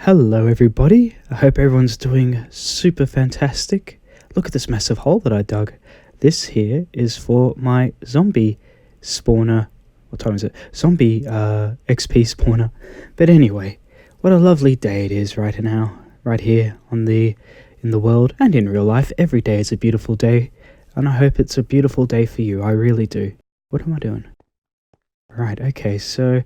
Hello everybody, I hope everyone's doing super fantastic. Look at this massive hole that I dug. This here is for my zombie spawner. What time is it? Zombie XP spawner. But anyway, what a lovely day it is right now, right here in the world and in real life. Every day is a beautiful day, and I hope it's a beautiful day for you. I really do. What am I doing? Right, okay, so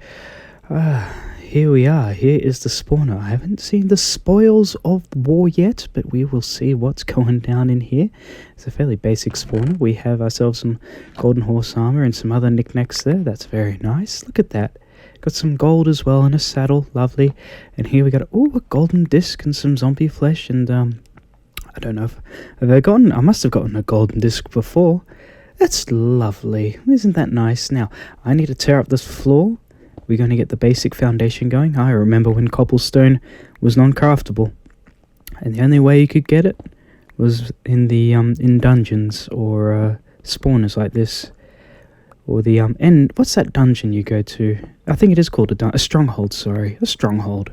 here we are. Here is the spawner. I haven't seen the spoils of war yet, but we will see what's going down in here. It's a fairly basic spawner. We have ourselves some golden horse armor and some other knickknacks there. That's very nice. Look at that. Got some gold as well and a saddle. Lovely. And here we got a golden disc and some zombie flesh. And I don't know if I must have gotten a golden disc before. That's lovely. Isn't that nice? Now, I need to tear up this floor. We're going to get the basic foundation going. I remember when cobblestone was non-craftable, and the only way you could get it was in the in dungeons or spawners like this, or the and what's that dungeon you go to? I think it is called a stronghold. Sorry, a stronghold.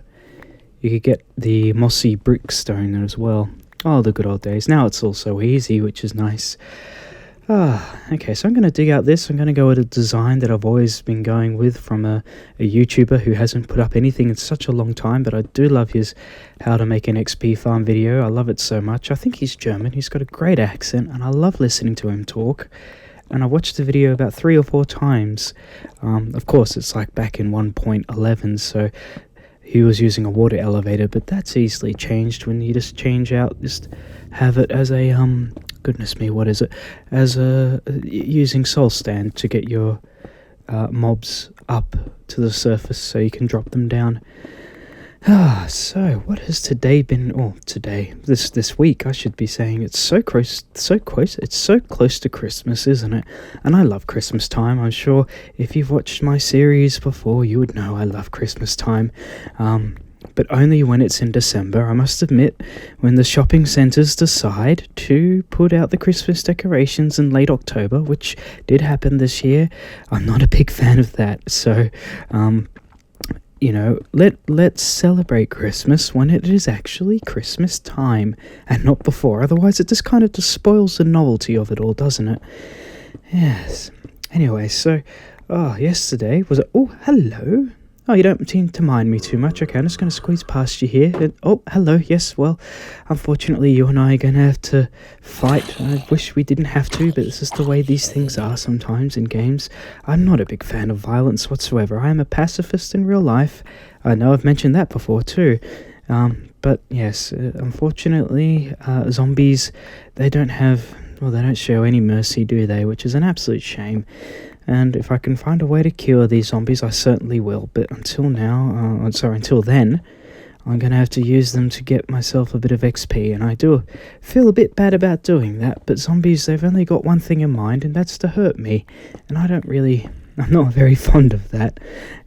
You could get the mossy brickstone as well. Oh, the good old days. Now it's all so easy, which is nice. Okay, so I'm going to dig out this. I'm going to go with a design that I've always been going with from a YouTuber who hasn't put up anything in such a long time, but I do love his how to make an XP farm video. I love it so much. I think he's German. He's got a great accent, and I love listening to him talk. And I watched the video about 3 or 4 times. Of course, it's like back in 1.11, so he was using a water elevator, but that's easily changed when you just have it as a goodness me, what is it? As using soul stand to get your mobs up to the surface so you can drop them down. So what has today been? Oh, this week I should be saying. It's so close. It's so close to Christmas, isn't it? And I love Christmas time. I'm sure if you've watched my series before, you would know I love Christmas time. But only when it's in December, I must admit. When the shopping centres decide to put out the Christmas decorations in late October, which did happen this year, I'm not a big fan of that. So, let's celebrate Christmas when it is actually Christmas time and not before. Otherwise, it just kind of spoils the novelty of it all, doesn't it? Yes. Anyway, so, yesterday was hello. Oh, you don't seem to mind me too much. Okay, I'm just going to squeeze past you here. Hello. Yes, well, unfortunately, you and I are going to have to fight. I wish we didn't have to, but this is the way these things are sometimes in games. I'm not a big fan of violence whatsoever. I am a pacifist in real life. I know I've mentioned that before too. But yes, unfortunately, zombies, they don't show any mercy, do they? Which is an absolute shame. And if I can find a way to cure these zombies, I certainly will. But until then, I'm going to have to use them to get myself a bit of XP. And I do feel a bit bad about doing that. But zombies, they've only got one thing in mind, and that's to hurt me. And I'm not very fond of that.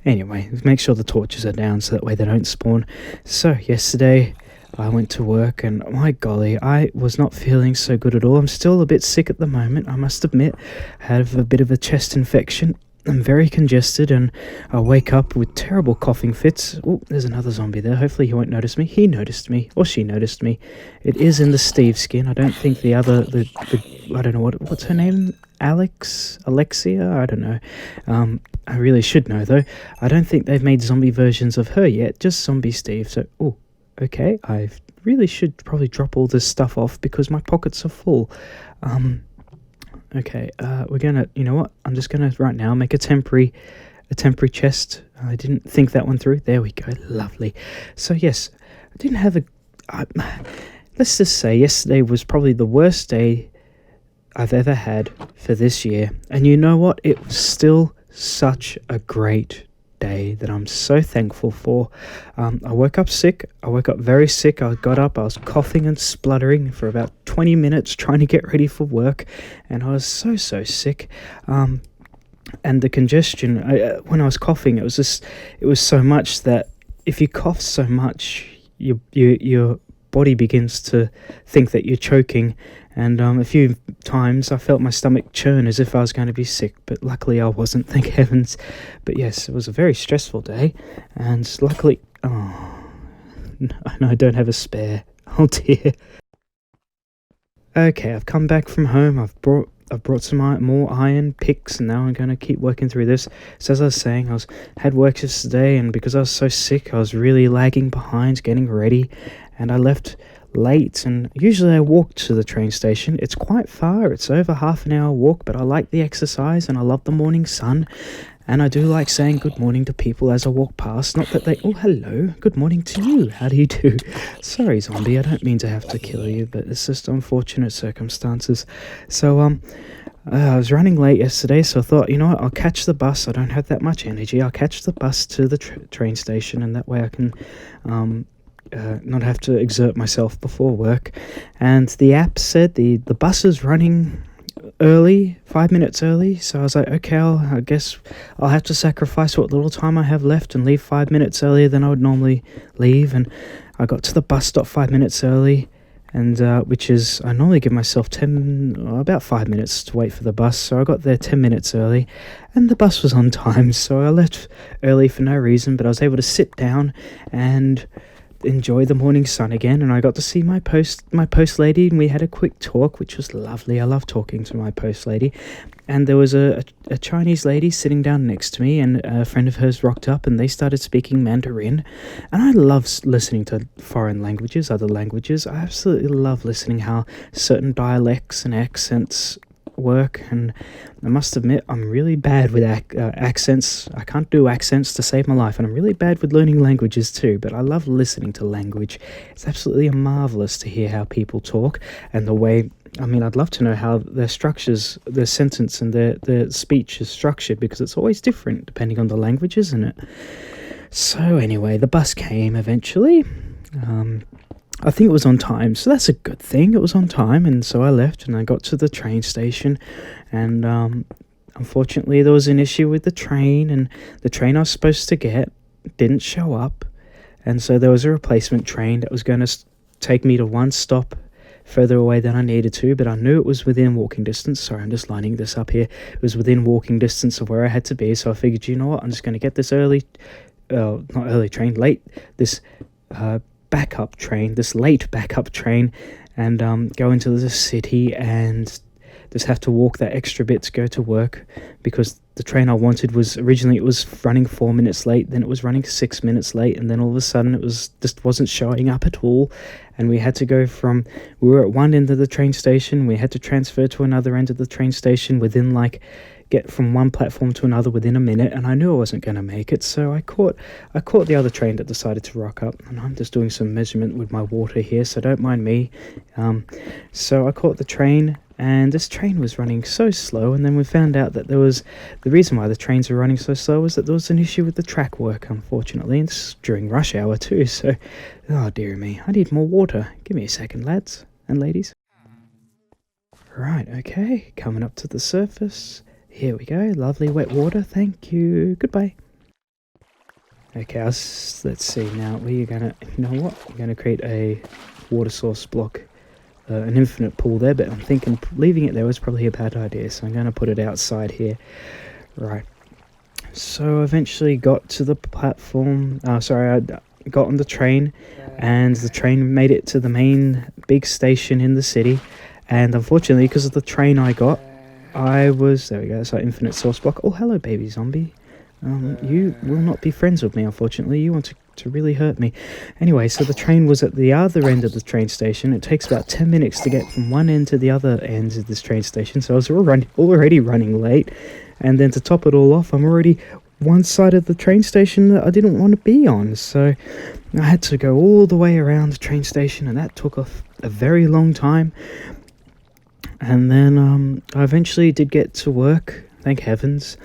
Anyway, make sure the torches are down so that way they don't spawn. So, yesterday I went to work, and my golly, I was not feeling so good at all. I'm still a bit sick at the moment, I must admit. I have a bit of a chest infection. I'm very congested, and I wake up with terrible coughing fits. Oh, there's another zombie there. Hopefully he won't notice me. He noticed me, or she noticed me. It is in the Steve skin. I don't think the I don't know what's her name? Alexia? I don't know. I really should know, though. I don't think they've made zombie versions of her yet, just Zombie Steve. So, okay, I really should probably drop all this stuff off because my pockets are full. Okay, we're gonna, you know what? I'm just gonna right now make a temporary chest. I didn't think that one through. There we go, lovely. So yes, I didn't have let's just say yesterday was probably the worst day I've ever had for this year. And you know what? It was still such a great day that I'm so thankful for. I woke up sick. I woke up very sick. I got up. I was coughing and spluttering for about 20 minutes trying to get ready for work, and I was so sick. And the congestion, when I was coughing, it was so much that if you cough so much, your body begins to think that you're choking. And a few times I felt my stomach churn as if I was going to be sick, but luckily I wasn't, thank heavens. But yes, it was a very stressful day, and luckily, and I don't have a spare. Oh dear. Okay, I've come back from home. I've brought some more iron picks, and now I'm going to keep working through this. So as I was saying, had work yesterday, and because I was so sick, I was really lagging behind getting ready, and I left late. And usually I walk to the train station. It's quite far. It's over half an hour walk, but I like the exercise and I love the morning sun. And I do like saying good morning to people as I walk past. Not that oh, hello, good morning to you. How do you do? Sorry, zombie, I don't mean to have to kill you, but it's just unfortunate circumstances. So, I was running late yesterday, so I thought, you know what, I'll catch the bus. I don't have that much energy. I'll catch the bus to the train station, and that way I can, not have to exert myself before work. And the app said the bus is running early, 5 minutes early, so I was like, okay, I guess I'll have to sacrifice what little time I have left and leave 5 minutes earlier than I would normally leave. And I got to the bus stop 5 minutes early, and which is, I normally give myself about 5 minutes to wait for the bus, so I got there 10 minutes early, and the bus was on time, so I left early for no reason, but I was able to sit down and enjoy the morning sun again. And I got to see my post lady, and we had a quick talk, which was lovely. I love talking to my post lady. And there was a Chinese lady sitting down next to me, and a friend of hers rocked up, and they started speaking Mandarin. And I love listening to foreign languages, other languages. I absolutely love listening how certain dialects and accents work. And I must admit, I'm really bad with accents. I can't do accents to save my life, and I'm really bad with learning languages too, but I love listening to language. It's absolutely marvelous to hear how people talk, and the way, I mean, I'd love to know how their structures, their sentence and their speech is structured, because it's always different depending on the language, isn't it? So anyway, the bus came eventually. I think it was on time, so that's a good thing. It was on time, and so I left, and I got to the train station, and unfortunately there was an issue with the train, and the train I was supposed to get didn't show up, and so there was a replacement train that was going to take me to one stop further away than I needed to, but I knew it was within walking distance. Sorry, I'm just lining this up here. It was within walking distance of where I had to be, so I figured, you know what, I'm just going to get this this late backup train, and go into the city and just have to walk that extra bit to go to work, because the train I wanted was originally, it was running 4 minutes late, then it was running 6 minutes late, and then all of a sudden it was just wasn't showing up at all. And we had to go we were at one end of the train station, we had to transfer to another end of the train station within get from one platform to another within a minute, and I knew I wasn't going to make it, so I caught the other train that decided to rock up. And I'm just doing some measurement with my water here, so don't mind me. So I caught the train, and this train was running so slow, and then we found out that the reason why the trains were running so slow was that there was an issue with the track work, unfortunately, and it's during rush hour too, so, oh dear me, I need more water. Give me a second, lads and ladies. Right, okay, coming up to the surface. Here we go, lovely wet water, thank you, goodbye. Okay, let's see now, we're gonna, you know what, we're gonna create a water source block, an infinite pool there, but I'm thinking leaving it there was probably a bad idea, so I'm gonna put it outside here. Right, so I eventually got to the platform, I got on the train, and the train made it to the main big station in the city, and unfortunately, because of the train I got, there we go, that's our infinite source block. Oh, hello, baby zombie. You will not be friends with me, unfortunately. You want to really hurt me. Anyway, so the train was at the other end of the train station. It takes about 10 minutes to get from one end to the other end of this train station, so I was already running late. And then to top it all off, I'm already one side of the train station that I didn't want to be on, so I had to go all the way around the train station, and that took a very long time. And then I eventually did get to work, thank heavens,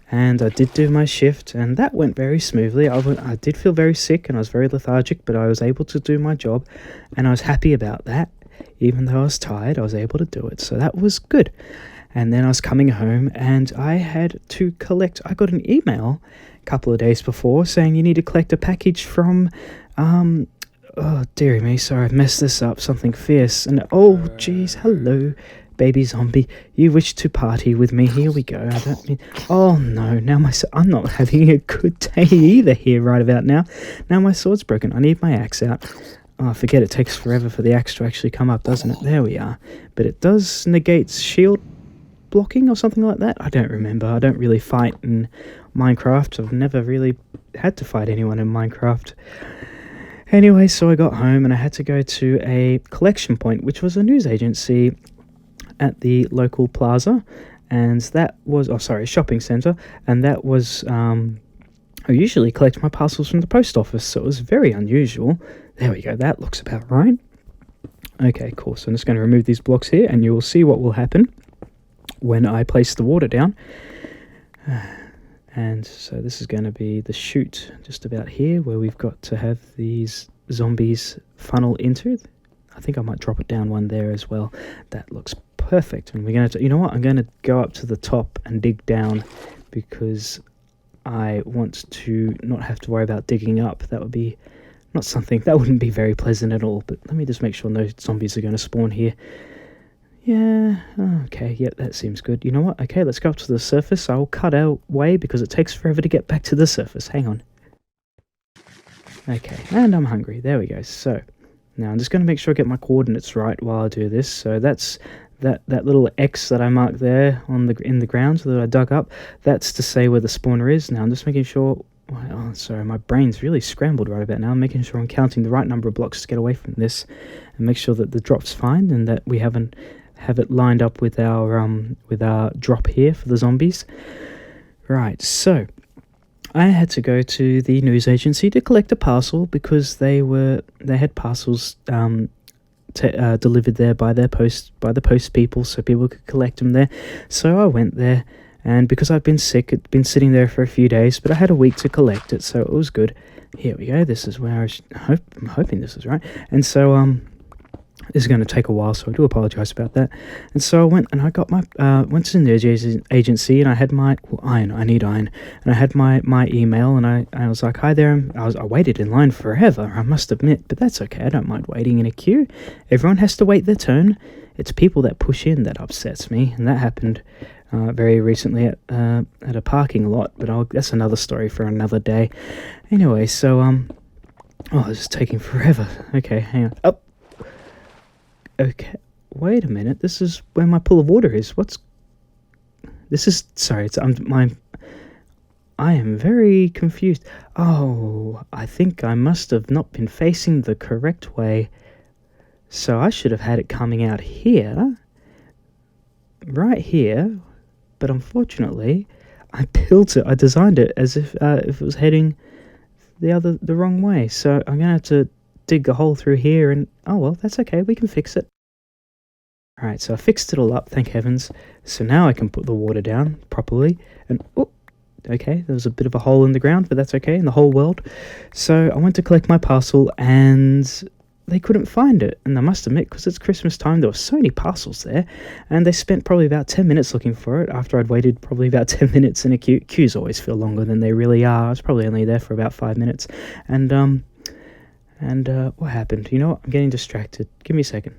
and I did do my shift, and that went very smoothly. I did feel very sick, and I was very lethargic, but I was able to do my job, and I was happy about that. Even though I was tired, I was able to do it, so that was good. And then I was coming home, and I got an email a couple of days before saying you need to collect a package from, oh dearie me, sorry, I've messed this up, something fierce, and oh geez, hello, Baby zombie, you wish to party with me? Here we go. I don't mean... Oh no, now I'm not having a good day either here right about now. Now my sword's broken. I need my axe out. Oh, forget it takes forever for the axe to actually come up, doesn't it? There we are. But it does negate shield blocking or something like that. I don't remember. I don't really fight in Minecraft. I've never really had to fight anyone in Minecraft. Anyway, so I got home and I had to go to a collection point, which was a news agency at the local plaza, and that was, shopping centre, and that was, I usually collect my parcels from the post office, so it was very unusual. There we go, that looks about right. Okay, cool, so I'm just going to remove these blocks here, and you will see what will happen when I place the water down. And so this is going to be the chute just about here, where we've got to have these zombies funnel into. I think I might drop it down one there as well. That looks perfect. And we're going to, you know what, I'm going to go up to the top and dig down, because I want to not have to worry about digging up. That would be not something, that wouldn't be very pleasant at all. But let me just make sure no zombies are going to spawn here. Yeah, okay, yep, that seems good. You know what, okay, let's go up to the surface. I'll cut our way because it takes forever to get back to the surface. Hang on. Okay, and I'm hungry. There we go. So, now I'm just going to make sure I get my coordinates right while I do this. So that's that little X that I marked there in the ground that I dug up. That's to say where the spawner is. Now I'm just making sure... Oh, sorry, my brain's really scrambled right about now. I'm making sure I'm counting the right number of blocks to get away from this, and make sure that the drop's fine and that we have it lined up with our drop here for the zombies. Right, so I had to go to the news agency to collect a parcel because they had parcels delivered there by the post people, so people could collect them there. So I went there, and because I've been sick, it'd been sitting there for a few days, but I had a week to collect it, so it was good. Here we go. This is where I'm hoping this is right. And so this is going to take a while, so I do apologize about that. And so I went and I got my went to the news agency, and I had my iron. I need iron, and I had my email, and I was like, hi there. I waited in line forever, I must admit, but that's okay. I don't mind waiting in a queue. Everyone has to wait their turn. It's people that push in that upsets me, and that happened very recently at a parking lot. But that's another story for another day. Anyway, so oh, this is taking forever. Okay, hang on. Oh. Okay, wait a minute. This is where my pool of water is. Sorry, I am very confused. Oh, I think I must have not been facing the correct way. So I should have had it coming out here, right here, but unfortunately, I designed it as if it was heading the wrong way. So I'm gonna have to dig a hole through here, and oh well, that's okay, we can fix it. Alright, so I fixed it all up, thank heavens. So now I can put the water down properly, and oh, okay, there was a bit of a hole in the ground, but that's okay, in the whole world. So I went to collect my parcel, and they couldn't find it. And I must admit, because it's Christmas time, there were so many parcels there, and they spent probably about 10 minutes looking for it, after I'd waited probably about 10 minutes in a queue. Queues always feel longer than they really are. I was probably only there for about 5 minutes. And what happened? You know what? I'm getting distracted. Give me a second.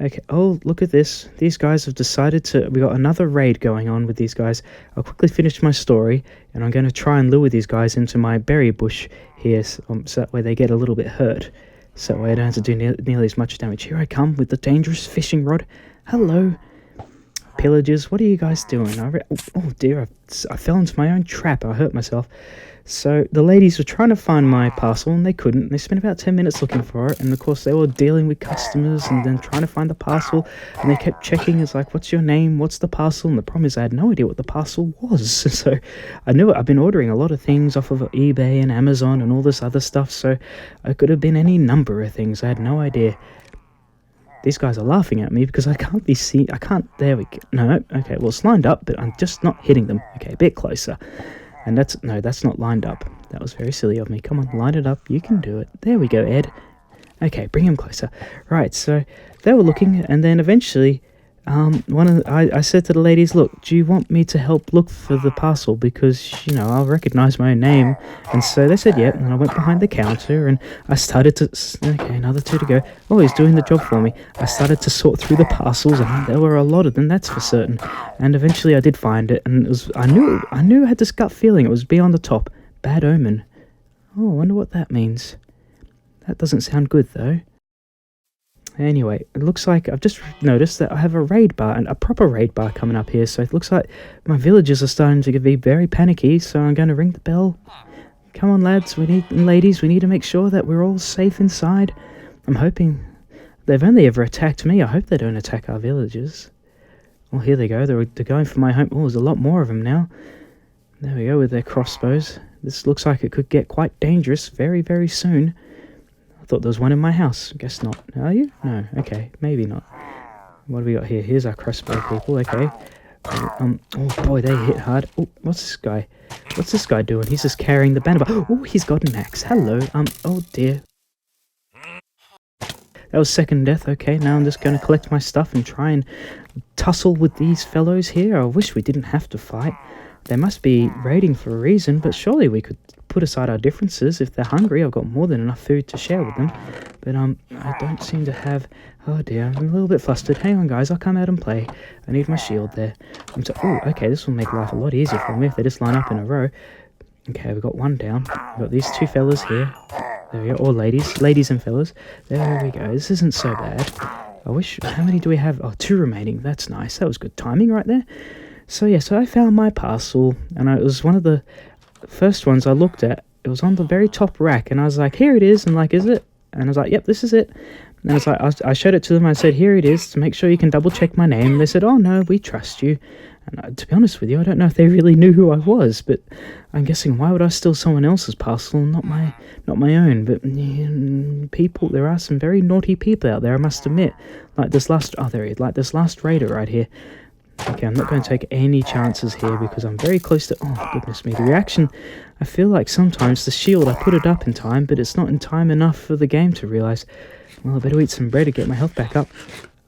Okay, oh, look at this. These guys have decided we got another raid going on with these guys. I'll quickly finish my story, and I'm going to try and lure these guys into my berry bush here, so that way they get a little bit hurt. So that way I don't have to do nearly as much damage. Here I come with the dangerous fishing rod. Hello, pillagers. What are you guys doing? Oh dear, I fell into my own trap. I hurt myself. So the ladies were trying to find my parcel, and they couldn't. They spent about 10 minutes looking for it, and of course they were dealing with customers and then trying to find the parcel, and they kept checking. It's like, what's your name? What's the parcel? And the problem is I had no idea what the parcel was. So I knew it. I've been ordering a lot of things off of eBay and Amazon and all this other stuff, so it could have been any number of things. I had no idea. These guys are laughing at me because I can't be seen. I can't. There we go. No, okay, well, it's lined up, but I'm just not hitting them. Okay, a bit closer. And that's not lined up. That was very silly of me. Come on, line it up. You can do it. There we go, Ed. Okay, bring him closer. Right, so they were looking, and then eventually I said to the ladies, look, do you want me to help look for the parcel? Because, you know, I'll recognise my own name. And so they said, yep. And I went behind the counter and I started to, okay, another 2 to go. Oh, he's doing the job for me. I started to sort through the parcels and there were a lot of them, that's for certain. And eventually I did find it and it was, I knew I had this gut feeling it was be on the top. Bad omen. Oh, I wonder what that means. That doesn't sound good though. Anyway, it looks like I've just noticed that I have a raid bar, and a proper raid bar coming up here, so it looks like my villagers are starting to be very panicky, so I'm going to ring the bell. Come on, lads, ladies, we need to make sure that we're all safe inside. I'm hoping they've only ever attacked me. I hope they don't attack our villagers. Well, here they go. They're going for my home. Oh, there's a lot more of them now. There we go with their crossbows. This looks like it could get quite dangerous very, very soon. I thought there was one in my house. Guess not. Are you? No. Okay. Maybe not. What do we got here? Here's our crossbow people. Okay. Oh boy, they hit hard. Oh, what's this guy? What's this guy doing? He's just carrying the banner. Oh, he's got an axe. Hello. Oh dear. That was second death. Okay, now I'm just going to collect my stuff and try and tussle with these fellows here. I wish we didn't have to fight. They must be raiding for a reason, but surely we could put aside our differences. If they're hungry, I've got more than enough food to share with them. But I don't seem to have... Oh dear, I'm a little bit flustered. Hang on, guys, I'll come out and play. I need my shield there. Oh, okay, this will make life a lot easier for me if they just line up in a row. Okay, we've got one down. We've got these 2 fellas here. There we go, or ladies and fellas. There we go, this isn't so bad. I wish... How many do we have? Oh, 2 remaining. That's nice. That was good timing right there. So yeah, so I found my parcel, and it was one of the first ones I looked at. It was on the very top rack, and I was like, here it is, and like, is it? And I was like, yep, this is it. And I was like, I showed it to them, I said, here it is, to make sure you can double check my name. They said, oh no, we trust you. And to be honest with you, I don't know if they really knew who I was, but I'm guessing, why would I steal someone else's parcel, not my own? But people, there are some very naughty people out there, I must admit. Like this last raider right here. Okay, I'm not going to take any chances here because I'm very close to... Oh, goodness me. The reaction... I feel like sometimes the shield, I put it up in time, but it's not in time enough for the game to realise. Well, I better eat some bread to get my health back up.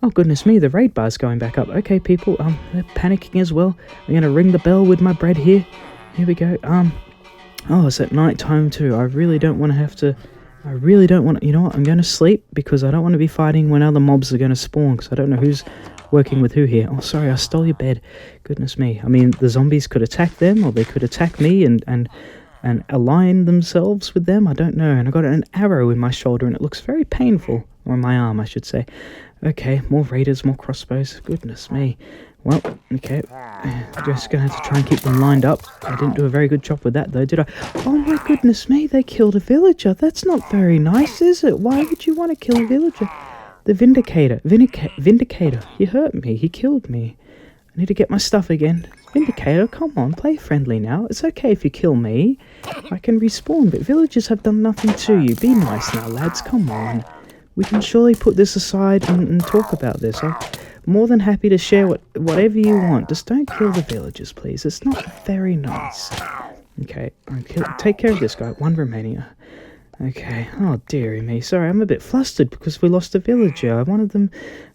Oh, goodness me. The raid bar's going back up. Okay, people. They're panicking as well. I'm going to ring the bell with my bread here. Here we go. Oh, it's at night time too. I really don't want to have to... I really don't want to... You know what? I'm going to sleep because I don't want to be fighting when other mobs are going to spawn because I don't know who's working with who here. Oh, sorry, I stole your bed. Goodness me. I mean, the zombies could attack them, or they could attack me and align themselves with them. I don't know. And I got an arrow in my shoulder, and it looks very painful. Or in my arm, I should say. Okay, more raiders, more crossbows. Goodness me. Well, okay. I'm just going to have to try and keep them lined up. I didn't do a very good job with that, though, did I? Oh, my goodness me. They killed a villager. That's not very nice, is it? Why would you want to kill a villager? The Vindicator. Vindicator. He hurt me. He killed me. I need to get my stuff again. Vindicator, come on. Play friendly now. It's okay if you kill me. I can respawn, but villagers have done nothing to you. Be nice now, lads. Come on. We can surely put this aside and talk about this. I'm more than happy to share whatever you want. Just don't kill the villagers, please. It's not very nice. Okay. Take care of this guy. One remaining. Okay. Oh, dearie me. Sorry, I'm a bit flustered because we lost a villager. One of them,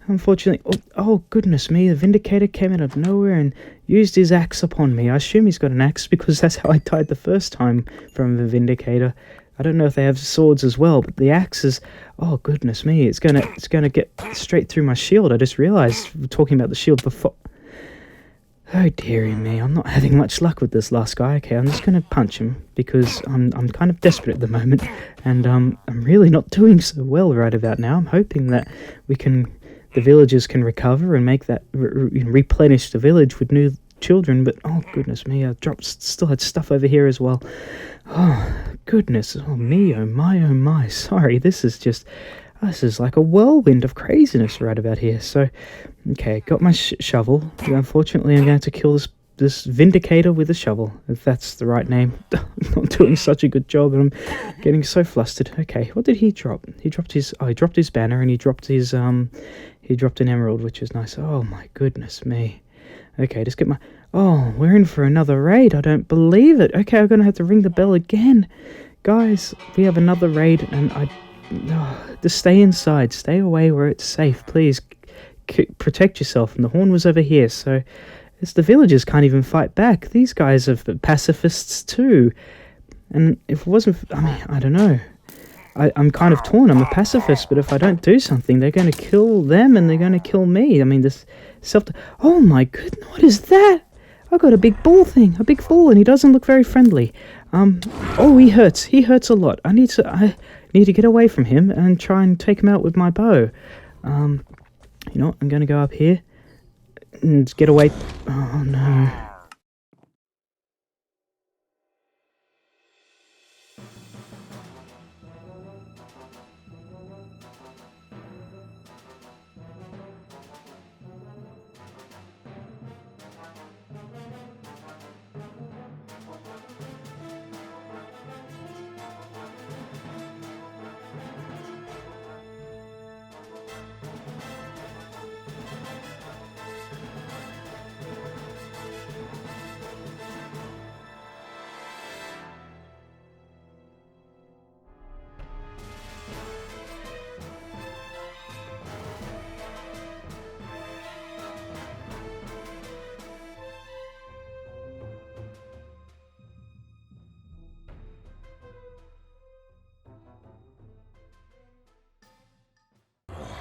unfortunately... Oh, goodness me. The Vindicator came out of nowhere and used his axe upon me. I assume he's got an axe because that's how I died the first time from the Vindicator. I don't know if they have swords as well, but the axe is... Oh, goodness me. It's gonna get straight through my shield. I just realised, talking about the shield before... Oh, dearie me, I'm not having much luck with this last guy. Okay, I'm just going to punch him because I'm kind of desperate at the moment, and I'm really not doing so well right about now. I'm hoping that the villagers can recover and make that replenish the village with new children. But oh goodness me, I still had stuff over here as well. Oh goodness, oh me, oh my. Sorry, this is like a whirlwind of craziness right about here. So, okay, got my shovel. Unfortunately, I'm going to kill this Vindicator with a shovel, if that's the right name. I'm not doing such a good job, and I'm getting so flustered. Okay, what did he drop? He dropped his banner, and he dropped an emerald, which is nice. Oh my goodness me. Okay, just get my... Oh, we're in for another raid. I don't believe it. Okay, I'm going to have to ring the bell again. Guys, we have another raid, and just stay inside. Stay away where it's safe, please. protect yourself, and the horn was over here, so the villagers can't even fight back. These guys are pacifists too, and if it wasn't, I don't know. I'm kind of torn. I'm a pacifist, but if I don't do something, they're going to kill them and they're going to kill me. I mean, this oh my goodness, what is that? I got a big bull thing, a big bull, and he doesn't look very friendly. Oh, he hurts. He hurts a lot. I need to get away from him and try and take him out with my bow. You know what? I'm going to go up here and get away. Oh no.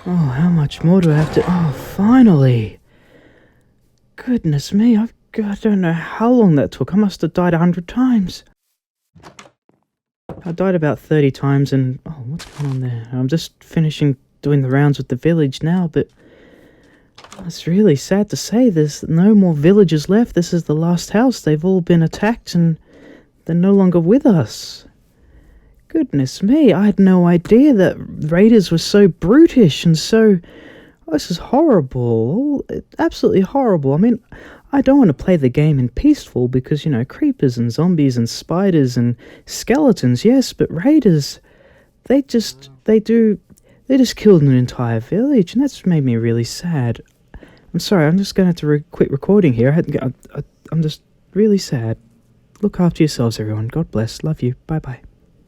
Oh, how much more do I have to... Oh, finally! Goodness me, I don't know how long that took. I must have died 100 times. I died about 30 times and... Oh, what's going on there? I'm just finishing doing the rounds with the village now, but... It's really sad to say there's no more villagers left. This is the last house. They've all been attacked and they're no longer with us. Goodness me, I had no idea that raiders were so brutish and so... Oh, this is horrible. Absolutely horrible. I mean, I don't want to play the game in peaceful because, you know, creepers and zombies and spiders and skeletons, yes, but raiders, they just killed an entire village, and that's made me really sad. I'm sorry, I'm just going to have to quit recording here. I'm just really sad. Look after yourselves, everyone. God bless. Love you. Bye-bye.